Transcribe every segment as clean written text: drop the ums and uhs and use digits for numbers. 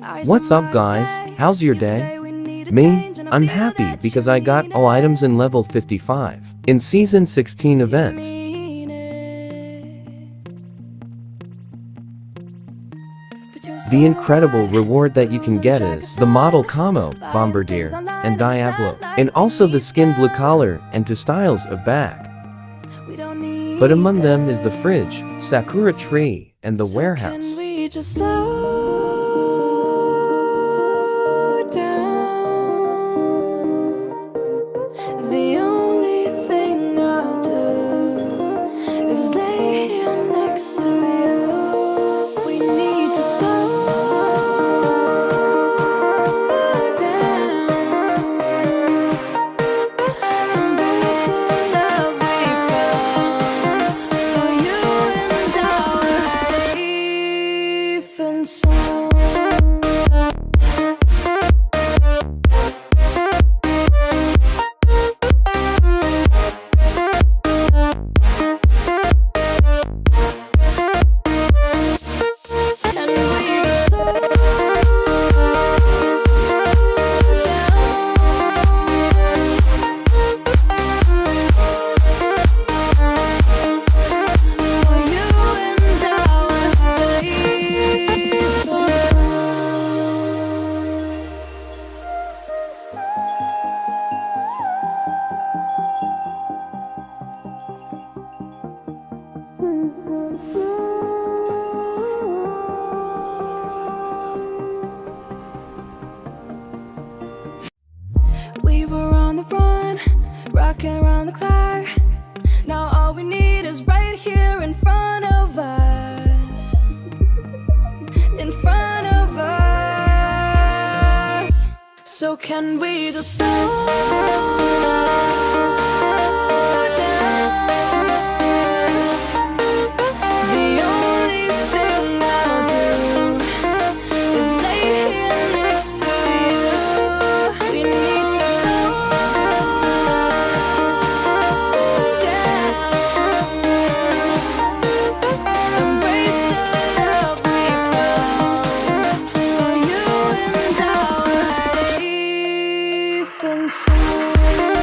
What's up guys, how's your day? Me? I'm happy because I got all items in level 55 in season 16 event. The incredible reward that you can get is the model Camo, Bombardier, and Diablo, and also the skin blue collar and two styles of bag. But among them is the fridge, Sakura tree, and the warehouse. The only thing I'll do is lay here next to you. We need to slow down, embrace the love we found. For you and I were safe and sound. We were on the run, rocking around the clock. Now all we need is right here in front of us. In front of us. So can we just slow down? The only thing I'll do is lay here next to you. We need to slow down, embrace the love we found. For you and I were safe and sound.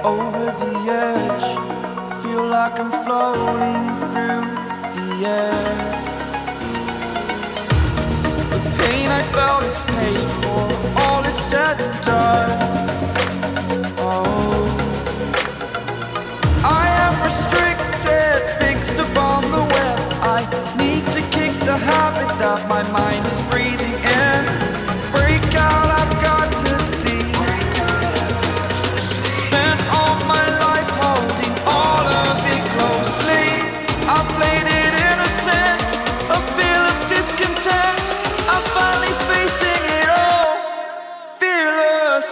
over the edge. Feel like I'm floating through the air. The pain I felt is paid for, all is said and done. Oh, I am restricted, fixed upon the web. I need to kick the habit that my mind is breathing in. Break out, I've got to see. Spent all my life holding all of it closely. I played it innocent, a feel of discontent. I'm finally facing it all, fearless.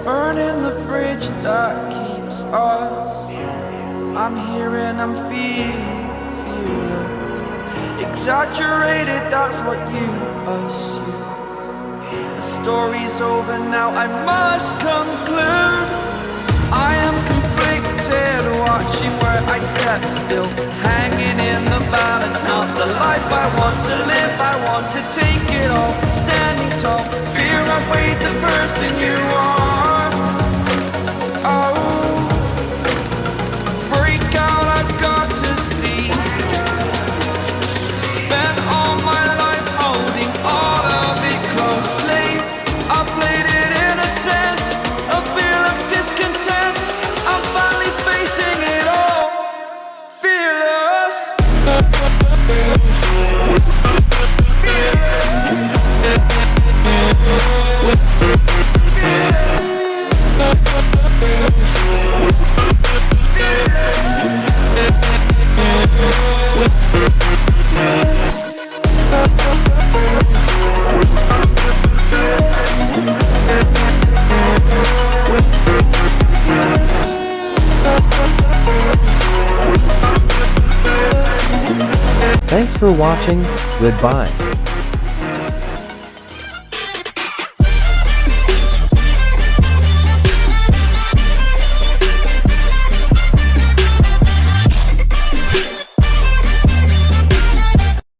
Burning the bridge that keeps us. I'm here and I'm feeling fearless. Exaggerated, that's what you assume. The story's over now, I must conclude. I am conflicted, watching where I step still, hanging in the balance. Not the life I want to live, I want to take it all. Standing tall, fear I weighed the person you are. Oh, break out, I've got to see. Spent all my life holding all of it closely. I played it innocent, a feel of discontent. I'm finally facing it all, fearless. Thanks for watching, goodbye.